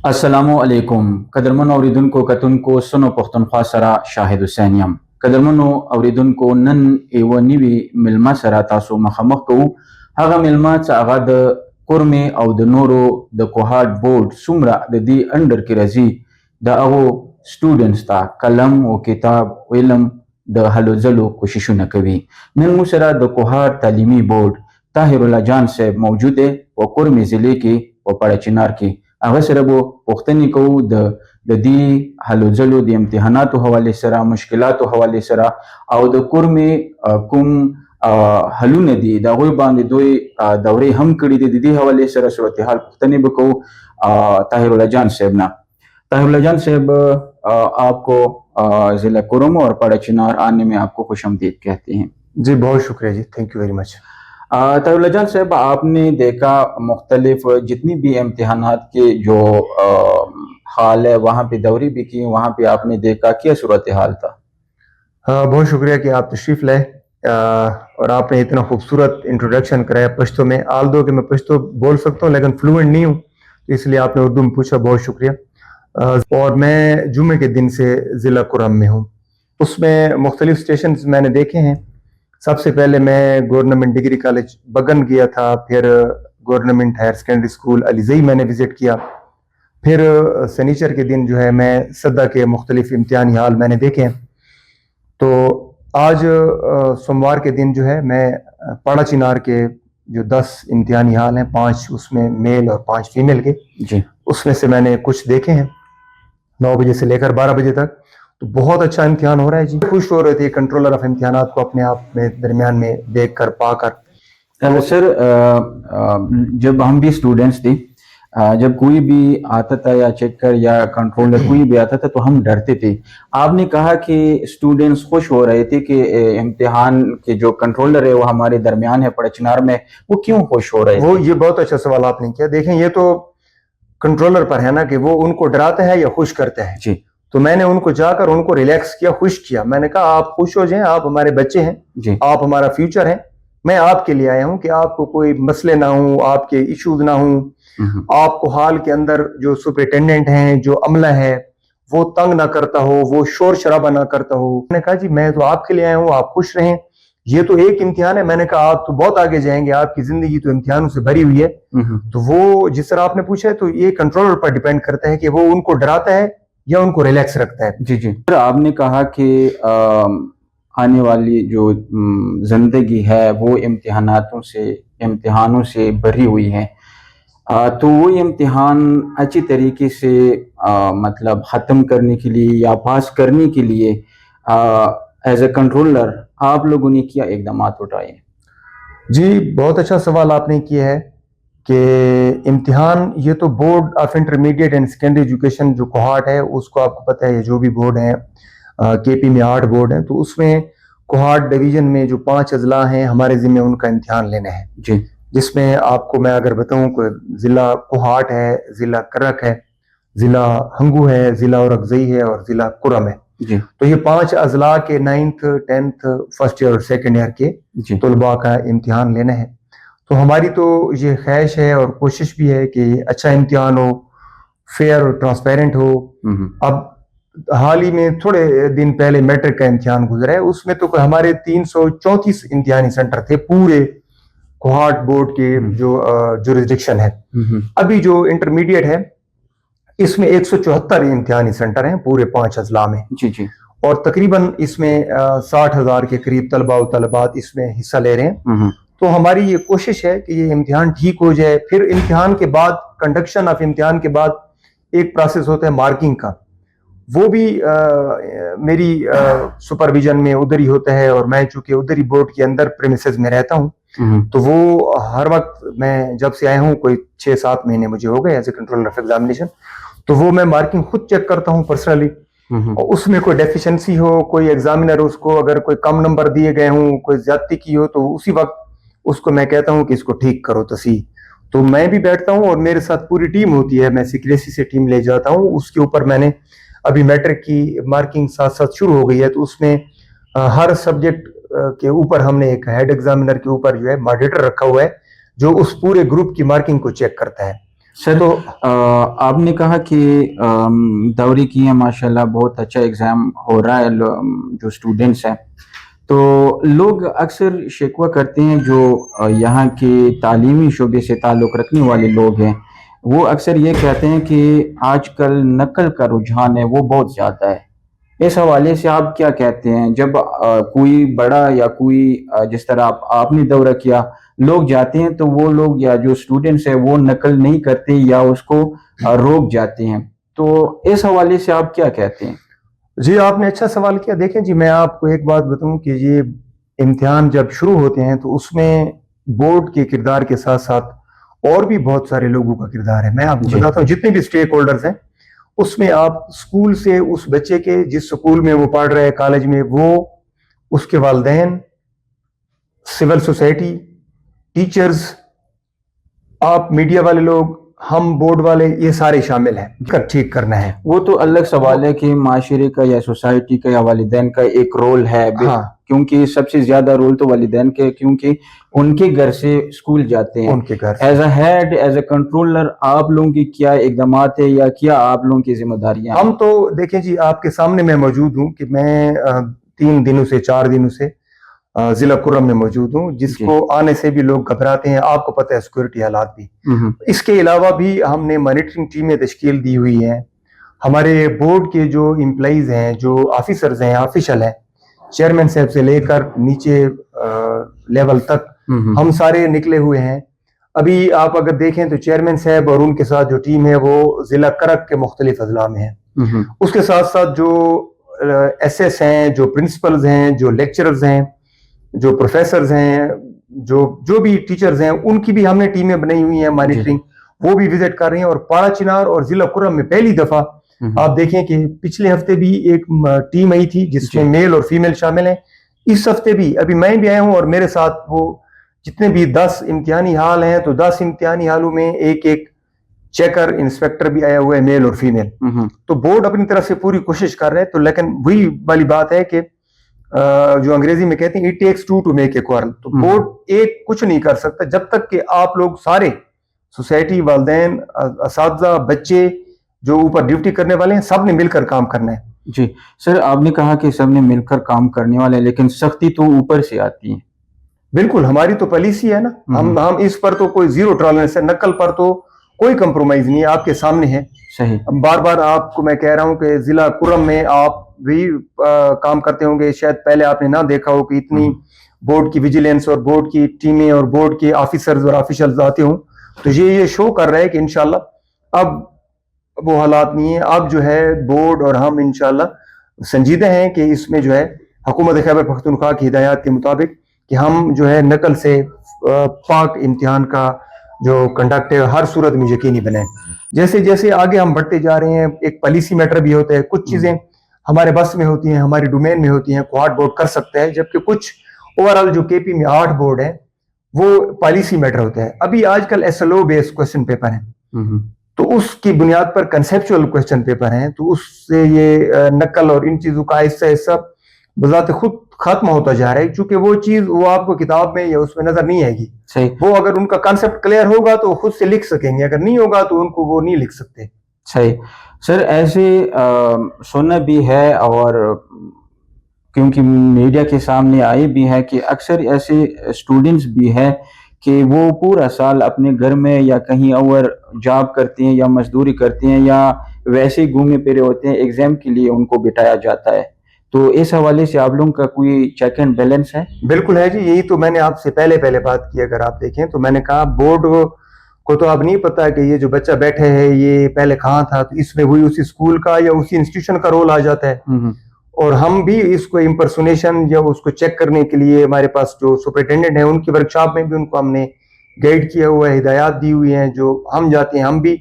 السلام علیکم قدرمن اوریدونکو کتونکو سنو پښتونخوا سره شاهد حسین یم. قدرمنو اوریدونکو نن یوه نوي ملمه سره تاسو مخامخ کوو. هغه ملمه چې هغه د کورمې او د نورو د کوهاټ بورډ څومره د دې انډر کې راځي د هغو سټوډنټس ته قلم او کتاب او علم د هلو ځلو کوششونه کوي. نن موږ سره د کوهاټ تعلیمي بورډ طاهر الله جان صاحب موجود دی په کورمې ضلع کې په پړه چنار کې. هغه سره به پوښتنې کوو د دې هلو ځلو د امتحاناتو حوالې سره، مشکلاتو حوالې سره او د کورمې کوم حلونه دي د هغوی باندې دوی دورې هم کړي دي، د دې حوالې سره صورتحال پوښتنې به کوو طاهر الله جان صاحب نه. طاهر اللہ جان صاحب آپ کو ضلع کورم اور پڑا چنار آنے میں آپ کو خوش آمدید کہتے ہیں. جی بہت شکریہ جی، thank you very much. Tahir Ullah Jan Sahib, آپ نے دیکھا مختلف جتنی بھی امتحانات کے جو حال ہے وہاں پہ دوری بھی کی، وہاں پہ آپ نے دیکھا کیا صورتحال تھا؟ بہت شکریہ کہ آپ تشریف لائے اور آپ نے اتنا خوبصورت انٹروڈکشن کرایا پشتو میں. آل دو کہ میں پشتو بول سکتا ہوں لیکن فلوئنٹ نہیں ہوں، تو اس لیے آپ نے اردو میں پوچھا، بہت شکریہ. اور میں جمعے کے دن سے ضلع کورم میں ہوں. اس میں مختلف اسٹیشنز میں نے دیکھے ہیں. سب سے پہلے میں گورنمنٹ ڈگری کالج بگن گیا تھا، پھر گورنمنٹ ہائر سیکنڈری اسکول علیزئی میں نے وزٹ کیا، پھر سنیچر کے دن جو ہے میں صدہ کے مختلف امتحانی حال میں نے دیکھے ہیں. تو آج سوموار کے دن جو ہے میں پڑا چنار کے جو 10 امتحانی حال ہیں، 5 اس میں میل اور 5 فیمیل کے، جی اس میں سے میں نے کچھ دیکھے ہیں 9 بجے سے لے کر 12 بجے تک. تو بہت اچھا امتحان ہو رہا ہے جی. خوش ہو رہے تھے کنٹرولر آف امتحانات کو اپنے آپ میں درمیان میں دیکھ کر پا کر. سر جب ہم بھی اسٹوڈنٹس تھے، جب کوئی بھی آتا تھا یا چیکر یا کنٹرولر کوئی بھی آتا تھا تو ہم ڈرتے تھے. آپ نے کہا کہ اسٹوڈنٹس خوش ہو رہے تھے کہ امتحان کے جو کنٹرولر ہے وہ ہمارے درمیان ہے پڑا چنار میں، وہ کیوں خوش ہو رہے تھے؟ وہ یہ بہت اچھا سوال آپ نے کیا. دیکھیں یہ تو کنٹرولر پر ہے نا کہ وہ ان کو ڈراتا ہے یا خوش کرتا ہے. جی، تو میں نے ان کو جا کر ان کو ریلیکس کیا، خوش کیا. میں نے کہا آپ خوش ہو جائیں، آپ ہمارے بچے ہیں، جی آپ ہمارا فیوچر ہیں. میں آپ کے لیے آیا ہوں کہ آپ کو کوئی مسئلے نہ ہوں، آپ کے ایشوز نہ ہوں، آپ کو حال کے اندر جو سپرنٹینڈنٹ ہیں، جو عملہ ہے وہ تنگ نہ کرتا ہو، وہ شور شرابہ نہ کرتا ہو. میں نے کہا جی میں تو آپ کے لیے آیا ہوں، آپ خوش رہیں. یہ تو ایک امتحان ہے. میں نے کہا آپ تو بہت آگے جائیں گے، آپ کی زندگی تو امتحانوں سے بھری ہوئی ہے. تو وہ جس طرح آپ نے پوچھا ہے تو یہ کنٹرولر پر ڈیپینڈ کرتا ہے کہ وہ ان کو ڈراتا ہے یا ان کو ریلیکس رکھتا ہے. جی جی. آپ نے کہا کہ آنے والی جو زندگی ہے وہ امتحانوں سے بھری ہوئی ہے، تو وہ امتحان اچھی طریقے سے مطلب ختم کرنے کے لیے یا پاس کرنے کے لیے ایز اے کنٹرولر آپ لوگوں نے کیا اقدامات اٹھائے؟ جی بہت اچھا سوال آپ نے کیا ہے کہ امتحان یہ تو board of intermediate and secondary education جو کوہاٹ ہے اس کو آپ کو پتہ ہے، یہ جو بھی بورڈ ہیں کے پی میں 8 بورڈ ہیں، تو اس میں کوہاٹ ڈویژن میں جو 5 اضلاع ہیں ہمارے ذمہ ان کا امتحان لینا ہے. جی، جس میں آپ کو میں اگر بتاؤں کہ ضلع کوہاٹ ہے، ضلع کرک ہے، ضلع ہنگو ہے، ضلع اورکزئی ہے اور ضلع کورم ہے. جی، تو یہ 5 اضلاع کے 9th 10th فرسٹ ایئر اور سیکنڈ ایئر کے طلباء کا امتحان لینا ہے. تو ہماری تو یہ خواہش ہے اور کوشش بھی ہے کہ اچھا امتحان ہو، فیئر اور ٹرانسپیرنٹ ہو. اب حال ہی میں تھوڑے دن پہلے میٹرک کا امتحان گزرا ہے، اس میں تو ہمارے 334 امتحانی سینٹر تھے پورے کوہاٹ بورڈ کے جو جورسڈکشن ہے. ابھی جو انٹرمیڈیٹ ہے اس میں 174 امتحانی سینٹر ہیں پورے 5 اضلاع میں. جی جی. اور تقریباً اس میں 60,000 کے قریب طلباء و طالبات اس میں حصہ لے رہے ہیں. تو ہماری یہ کوشش ہے کہ یہ امتحان ٹھیک ہو جائے. پھر امتحان کے بعد کنڈکشن آف امتحان کے بعد ایک پروسیس ہوتا ہے مارکنگ کا، وہ بھی میری سپرویژن میں ادھر ہی ہوتا ہے. اور میں چونکہ ادھر ہی بورڈ کے اندر پریمیسز میں رہتا ہوں، تو وہ ہر وقت میں جب سے آیا ہوں کوئی 6-7 مہینے مجھے ہو گئے as a controller of examination, تو وہ میں مارکنگ خود چیک کرتا ہوں پرسنلی. اور اس میں کوئی ڈیفیشنسی ہو، کوئی ایگزامینر اس کو اگر کوئی کم نمبر دیے گئے ہوں، کوئی زیادتی کی ہو، تو اسی وقت اس کو میں کہتا ہوں کہ اس کو ٹھیک کرو تصحیح. تو میں بھی بیٹھتا ہوں اور میرے ساتھ پوری ٹیم ہوتی ہے، میں سیکریسی سے ٹیم لے جاتا ہوں. اس کے اوپر میں نے ابھی میٹرک کی مارکنگ ساتھ ساتھ شروع ہو گئی ہے، تو اس میں ہر سبجیکٹ کے اوپر ہم نے ایک ہیڈ ایگزامینر کے اوپر جو ہے ماڈریٹر رکھا ہوا ہے جو اس پورے گروپ کی مارکنگ کو چیک کرتا ہے. سر آپ نے کہا کہ دوری کی ہیں ماشاءاللہ بہت اچھا ایگزام ہو رہا ہے جو اسٹوڈنٹس ہیں، تو لوگ اکثر شکوہ کرتے ہیں جو یہاں کے تعلیمی شعبے سے تعلق رکھنے والے لوگ ہیں، وہ اکثر یہ کہتے ہیں کہ آج کل نقل کا رجحان ہے وہ بہت زیادہ ہے. اس حوالے سے آپ کیا کہتے ہیں؟ جب کوئی بڑا یا کوئی جس طرح آپ نے دورہ کیا لوگ جاتے ہیں تو وہ لوگ یا جو اسٹوڈنٹس ہیں وہ نقل نہیں کرتے یا اس کو روک جاتے ہیں، تو اس حوالے سے آپ کیا کہتے ہیں؟ جی آپ نے اچھا سوال کیا. دیکھیں جی میں آپ کو ایک بات بتاؤں کہ یہ امتحان جب شروع ہوتے ہیں تو اس میں بورڈ کے کردار کے ساتھ ساتھ اور بھی بہت سارے لوگوں کا کردار ہے. میں آپ کو بتاتا ہوں جتنے بھی اسٹیک ہولڈرز ہیں اس میں آپ اسکول سے اس بچے کے جس سکول میں وہ پڑھ رہے ہیں کالج میں، وہ اس کے والدین، سول سوسائٹی، ٹیچرز، آپ میڈیا والے لوگ، ہم بورڈ والے، یہ سارے شامل ہیں. ٹھیک کرنا ہے وہ تو الگ سوال ہے کہ معاشرے کا یا سوسائٹی کا یا والدین کا ایک رول ہے، کیونکہ سب سے زیادہ رول تو والدین کے، کیونکہ ان کے گھر سے اسکول جاتے ہیں. ان کے گھر as a head, as a controller, آپ لوگوں کی کیا اقدامات ہے یا کیا آپ لوگوں کی ذمہ داریاں ہیں؟ ہم تو دیکھیں جی آپ کے سامنے میں موجود ہوں کہ میں 3 دنوں سے 4 دنوں سے ضلع کرم میں موجود ہوں، جس کو آنے سے بھی لوگ گھبراتے ہیں. آپ کو پتہ ہے سیکورٹی حالات بھی. اس کے علاوہ بھی ہم نے مانیٹرنگ ٹیمیں تشکیل دی ہوئی ہیں. ہمارے بورڈ کے جو امپلائیز ہیں، جو آفیسرز ہیں، آفیشل ہیں، چیئرمین صاحب سے لے کر نیچے لیول تک ہم سارے نکلے ہوئے ہیں. ابھی آپ اگر دیکھیں تو چیئرمین صاحب اور ان کے ساتھ جو ٹیم ہے وہ ضلع کرک کے مختلف اضلاع میں ہیں. اس کے ساتھ ساتھ جو ایس ایس ہیں، جو پرنسپلز ہیں، جو لیکچررز ہیں، جو پروفیسرز ہیں، جو بھی ٹیچرز ہیں، ان کی بھی ہم نے ٹیمیں بنائی ہوئی ہیں مانیٹرنگ، وہ بھی وزٹ کر رہی ہیں. اور پارا چنار اور ضلع کرم میں پہلی دفعہ آپ دیکھیں کہ پچھلے ہفتے بھی ایک ٹیم آئی تھی جس میں میل اور فیمیل شامل ہیں. اس ہفتے بھی ابھی میں بھی آیا ہوں اور میرے ساتھ وہ جتنے بھی 10 امتحانی حال ہیں، تو 10 امتحانی حالوں میں ایک چیکر انسپیکٹر بھی آیا ہوا ہے، میل اور فیمیل. تو بورڈ اپنی طرف سے پوری کوشش کر رہے ہیں. تو لیکن وہی والی بات ہے کہ جو انگریزی میں کہتے ہیں it takes 2 to make a quarrel. تو بورڈ ایک کچھ نہیں کر سکتا جب تک کہ آپ لوگ سارے سوسائٹی، والدین، اساتذہ، بچے جو اوپر ڈیوٹی کرنے والے ہیں، سب نے مل کر کام کرنا ہے. جی سر، آپ نے کہا کہ سب نے مل کر کام کرنے والے ہیں، لیکن سختی تو اوپر سے آتی ہے. بالکل، ہماری تو پالیسی ہے نا، ہم اس پر تو کوئی زیرو ٹالرنس ہے. نقل پر تو کوئی کمپرومائز نہیں ہے، آپ کے سامنے ہے. صحیح. بار بار آپ کو میں کہہ رہا ہوں کہ ضلع کرم میں آپ بھی کام کرتے ہوں گے، شاید پہلے آپ نے نہ دیکھا ہو کہ اتنی بورڈ کی ویجیلنس اور بورڈ کی ٹیمیں اور بورڈ کے آفیسرز اور آفیشلز آتے ہوں. تو یہ شو کر رہا ہے کہ انشاءاللہ اب وہ حالات نہیں ہیں. اب جو ہے بورڈ اور ہم انشاءاللہ سنجیدہ ہیں کہ اس میں جو ہے حکومت خیبر پختونخوا کی ہدایات کے مطابق کہ ہم جو ہے نقل سے پاک امتحان کا جو کنڈکٹ ہے ہر صورت میں یقینی بنائیں. جیسے جیسے آگے ہم بڑھتے جا رہے ہیں، ایک پالیسی میٹر بھی ہوتا ہے. کچھ چیزیں ہمارے بس میں ہوتی ہیں، ہماری ڈومین میں ہوتی ہیں، کوارٹ بورڈ کر سکتا ہے، جبکہ کچھ اوورال جو کے پی میں 8 بورڈ ہیں وہ پالیسی میٹر ہوتا ہے. ابھی آج کل ایس ایل او بیس کوشچن پیپر ہیں، تو اس کی بنیاد پر کنسیپچول کوشچن پیپر ہیں. تو اس سے یہ نقل اور ان چیزوں کا آہستہ آہستہ بذات خود ختم ہوتا جا رہا ہے، چونکہ وہ چیز وہ آپ کو کتاب میں یا اس میں نظر نہیں آئے گی. صحیح. وہ اگر ان کا کانسیپٹ کلیئر ہوگا تو خود سے لکھ سکیں گے، اگر نہیں ہوگا تو ان کو وہ نہیں لکھ سکتے. صحیح. سر ایسے سننا بھی ہے اور کیونکہ میڈیا کے سامنے آئی بھی ہے کہ اکثر ایسے اسٹوڈنٹس بھی ہیں کہ وہ پورا سال اپنے گھر میں یا کہیں اور جاب کرتے ہیں یا مزدوری کرتے ہیں یا ویسے ہی گھومے پھرے ہوتے ہیں، ایگزام کے لیے ان کو بٹھایا جاتا ہے. تو اس حوالے سے آپ لوگوں کا کوئی چیک اینڈ بیلنس ہے؟ بالکل ہے جی. یہی تو میں نے آپ سے پہلے بات کی. اگر آپ دیکھیں تو میں نے کہا بورڈ کو تو اب نہیں پتا کہ یہ جو بچہ بیٹھے ہے یہ پہلے کہاں تھا. تو اس میں وہی اسی اسکول کا یا اسی انسٹیٹیوشن کا رول آ جاتا ہے. اور ہم بھی اس کو امپرسونیشن یا اس کو چیک کرنے کے لیے ہمارے پاس جو سپرنٹینڈنٹ ہیں ان کی ورکشاپ میں بھی ان کو ہم نے گائیڈ کیا ہوا ہے، ہدایات دی ہوئی ہیں. جو ہم جاتے ہیں ہم بھی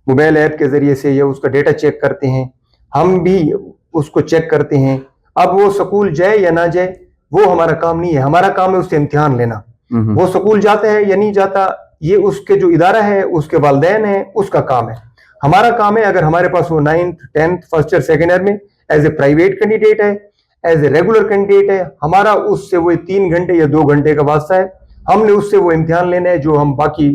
موبائل ایپ کے ذریعے سے یا اس کا ڈیٹا چیک کرتے ہیں، ہم بھی اس کو چیک کرتے ہیں. اب وہ سکول جائے یا نہ جائے وہ ہمارا کام نہیں ہے. ہمارا کام ہے اس سے امتحان لینا. وہ سکول جاتا ہے یا نہیں جاتا یہ اس کے جو ادارہ ہے، اس کے والدین ہیں، اس کا کام ہے. ہمارا کام ہے اگر ہمارے پاس وہ 9th 10th first year second year میں ایز اے پرائیویٹ کینڈیڈیٹ ہے، ایز اے ریگولر کینڈیڈیٹ ہے، ہمارا اس سے وہ 3 گھنٹے یا 2 گھنٹے کا واسطہ ہے. ہم نے اس سے وہ امتحان لینا ہے جو ہم باقی